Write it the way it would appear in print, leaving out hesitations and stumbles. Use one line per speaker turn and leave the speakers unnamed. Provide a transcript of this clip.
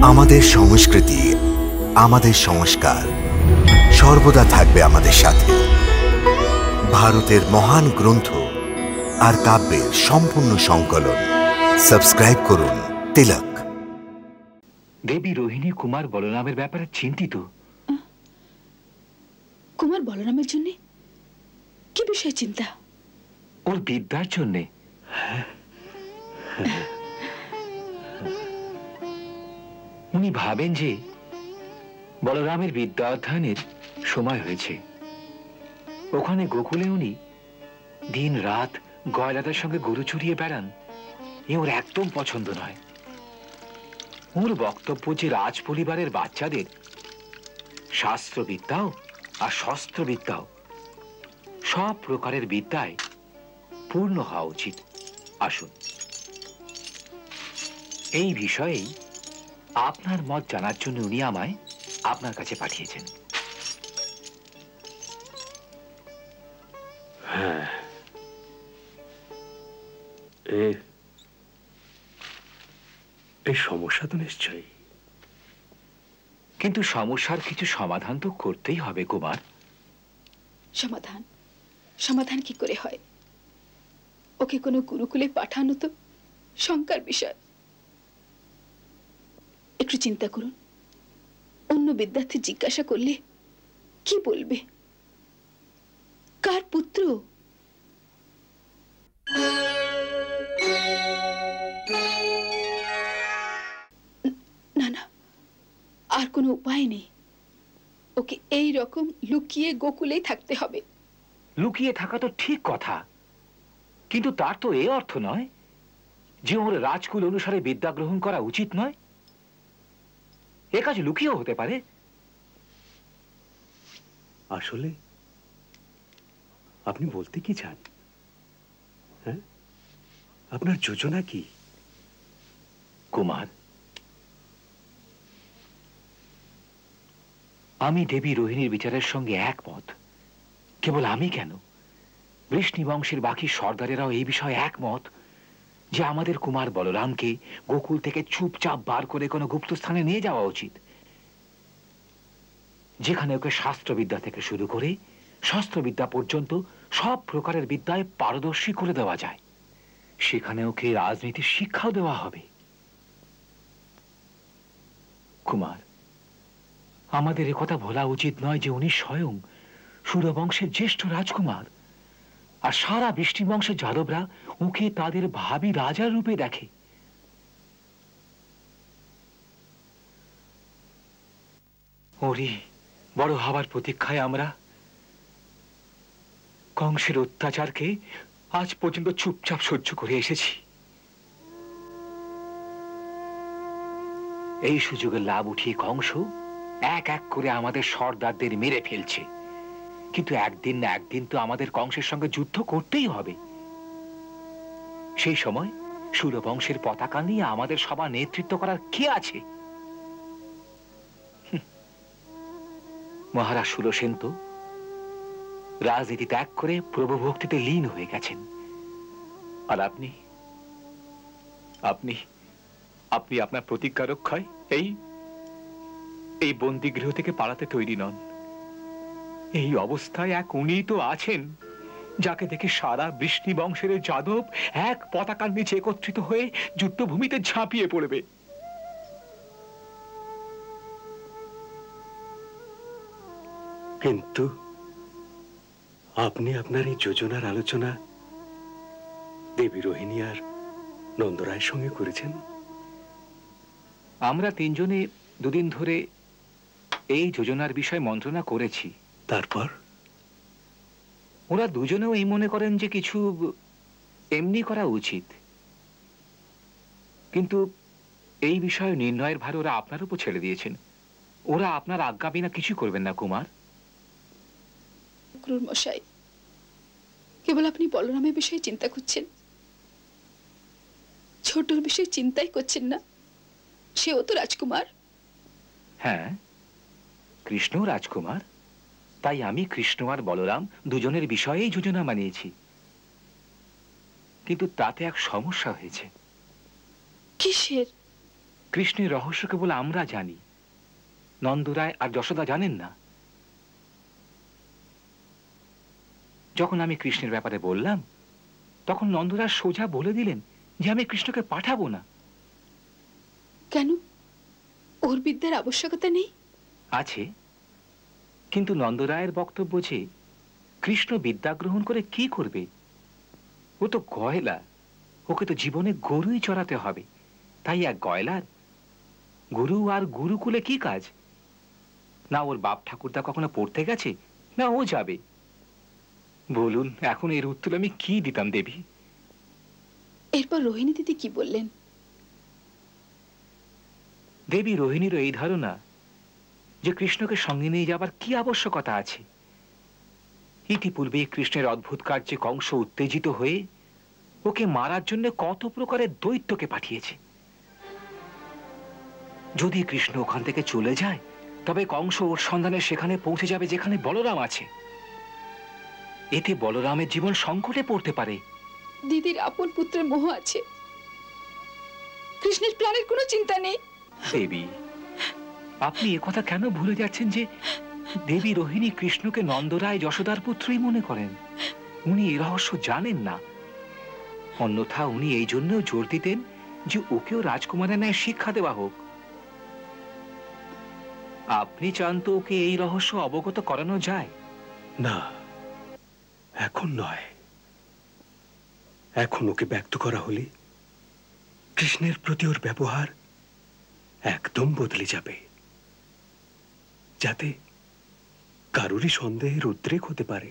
আমাদের সংস্কৃতি, আমাদের সংস্কার সর্বদা থাকবে আমাদের সাথে। ভারতের মহান গ্রন্থ আর কাব্যের সম্পূর্ণ সংকলন। সাবস্ক্রাইব করুন তিলক।
দেবী রোহিণী কুমার বলরামের ব্যাপারে চিন্তিত।
কুমার বলরামের জন্য কি বিষয়ে চিন্তা?
ওর বিদ্যার জন্যে। উনি ভাবেন যে বলরামের বিদ্যা অধ্যয়নের সময় হয়েছে। ওখানে গোকুলে উনি দিন রাত গয়লাদের সঙ্গে গরু চড়িয়ে বেড়ান, এ ওর একদম পছন্দ নয়। ওর বক্তব্য যে রাজ পরিবারের বাচ্চাদের শাস্ত্রবিদ্যাও আর শস্ত্রবিদ্যাও সব প্রকারের বিদ্যায় পূর্ণ হওয়া উচিত। আসুন, এই বিষয়েই আপনার মত জানার জন্য উনি আমায় আপনার কাছে পাঠিয়েছেন।
হ্যাঁ, এই সমস্যা তো নিশ্চয়ই,
কিন্তু সমস্যার কিছু সমাধান তো করতেই হবে কুমার।
সমাধান? সমাধান কি করে হয়? ওকে কোনো গুরুকুলে পাঠানো তো শঙ্কার বিষয়। একটু চিন্তা করুন, অন্য বিদ্যার্থী জিজ্ঞাসা করলে কি বলবে? কার পুত্র? না না, আর কোনো উপায় নেই। ওকে এই রকম লুকিয়ে গোকুলেই থাকতে হবে।
লুকিয়ে থাকা তো ঠিক কথা, কিন্তু তার তো এই অর্থ নয় যে ওর রাজকুল অনুসারে বিদ্যা গ্রহণ করা উচিত নয়। এ কাজ লুকিয়েও হতে পারে।
আসলে আপনি বলতে কি চান? হ্যাঁ, আপনার যোজনা কি?
কুমার, আমি দেবী রোহিণীর বিচারের সঙ্গে একমত। কেবল আমি কেন, বৃষ্ণি বংশের বাকি সর্দারেরাও এই বিষয়ে একমত যে আমাদের কুমার বলরামকে গোকুল থেকে চুপচাপ বার করে কোনো গুপ্ত স্থানে নিয়ে যাওয়া উচিত, যেখানে ওকে শাস্ত্রবিদ্যা থেকে শুরু করে শস্ত্রবিদ্যা পর্যন্ত সব প্রকারের বিদ্যায় পারদর্শী করে দেওয়া যায়। সেখানে ওকে রাজনীতির শিক্ষাও দেওয়া হবে। কুমার, আমাদের একথা ভোলা উচিত নয় যে উনি স্বয়ং সুরবংশের জ্যেষ্ঠ রাজকুমার, আর সারা বৃষ্টি বংশের যাদবরা ওকে তাদের ভাবী রাজার রূপে দেখে। ওরই বড় হবার প্রতীক্ষায় আমরা কংসের অত্যাচারকে আজ পর্যন্ত চুপচাপ সহ্য করে এসেছি। এই সুযোগের লাভ উঠিয়ে কংস এক এক করে আমাদের সর্দারদের মেরে ফেলছে। কিন্তু একদিন না একদিন তো আমাদের কংসের সঙ্গে যুদ্ধ করতেই হবে। সেই সময় সুরবংশের পতাকা নিয়ে আমাদের সভা নেতৃত্ব করার কে আছে? মহারাজ সুরসেন তো রাজনীতি ত্যাগ করে প্রভু ভক্তিতে লীন হয়ে গেছেন। আর আপনি আপনি আপনি আপনার প্রতিজ্ঞা রক্ষায় এই বন্দিগৃহ থেকে পালাতে তৈরি নন। এই অবস্থায় এক উনি তো আছেন যাকে দেখে সারা বৃষ্ণি বংশের যাদব এক পতাকার নিচে একত্রিত হয়ে যুদ্ধভূমিতে ঝাঁপিয়ে পড়বে।
কিন্তু আপনি আপনার এই যোজনার আলোচনা দেবী রোহিণী আর নন্দরায়ের সঙ্গে করেছেন?
আমরা তিনজনে দুদিন ধরে এই যোজনার বিষয় মন্ত্রণা করেছি।
তারপর
ওরা দুজনেও এই মনে করেন যে কিছু এমনি করা উচিত, কিন্তু এই বিষয়ে নির্ণয়ের ভার ওরা আপনার উপর ছেড়ে দিয়েছেন। ওরা আপনার আজ্ঞা বিনা কিছু করবেন না কুমার।
ক্রুর মশাই, কেবল আপনি বলরামের বিষয়ে চিন্তা করছেন, ছোটর বিষয়ে চিন্তাই করছেন না। সেও তো রাজকুমার।
হ্যাঁ, কৃষ্ণ রাজকুমার, তাই আমি কৃষ্ণ আর বলরাম দুজনের বিষয়েই যোজনা বানিয়েছি। কিন্তু তাতে এক সমস্যা হয়েছে।
কিসের?
কৃষ্ণের রহস্য কেবল আমরা জানি, নন্দরায় আর যশোদা জানেন না। যখন আমি কৃষ্ণের ব্যাপারে বললাম, তখন নন্দরায় সোজা বলে দিলেন যে আমি কৃষ্ণকে পাঠাবো না।
কেন? ওর বিদ্যার আবশ্যকতা নেই?
আছে, কিন্তু নন্দরায়ের বক্তব্য যে কৃষ্ণ বিদ্যা গ্রহণ করে কি করবে? ও তো গয়লা, ওকে তো জীবনে গরুই চড়াতে হবে। তাই এক গয়লার গুরু আর গুরুকুলে কি কাজ? না ওর বাপ ঠাকুরদা কখনো পড়তে গেছে, না ও যাবে। বলুন, এখন এর উত্তর আমি কি দিতাম দেবী?
এরপর রোহিণী দিদি কি বললেন?
দেবী রোহিণীরও এই ধারণা যে কৃষ্ণকে সঙ্গে নিয়ে যাবার কি আবশ্যকতা আছে। ইতিপূর্বে কৃষ্ণের অদ্ভুত কার্যে কংস উত্তেজিত হয়ে ওকে মারার জন্য কত প্রকারের দৈত্যকে পাঠিয়েছে। যদি কৃষ্ণ ওখান থেকে চলে যায়, তবে কংস ওর সন্ধানে সেখানে পৌঁছে যাবে যেখানে বলরাম আছে। এতে বলরামের জীবন সংকটে পড়তে পারে।
দিদির আপন পুত্রের মোহ আছে, কৃষ্ণের প্রাণের কোনো চিন্তা নেই।
দেবী, আপনি একথা কেন ভুলে যাচ্ছেন যে দেবী রোহিণী কৃষ্ণকে নন্দরায় যশোদার পুত্রই মনে করেন? উনি এই রহস্য জানেন না। অন্যথা উনি এই জন্যও জোর দিতেন যে ওকেও রাজকুমারের ন্যায় শিক্ষা দেওয়া হোক। আপনি চান তো ওকে এই রহস্য অবগত করানো যায়?
না, এখন নয়। এখন ওকে ব্যক্ত করা হলে কৃষ্ণের প্রতি ওর ব্যবহার একদম বদলে যাবে, যাতে কারোরই সন্দেহের উদ্রেক হতে পারে।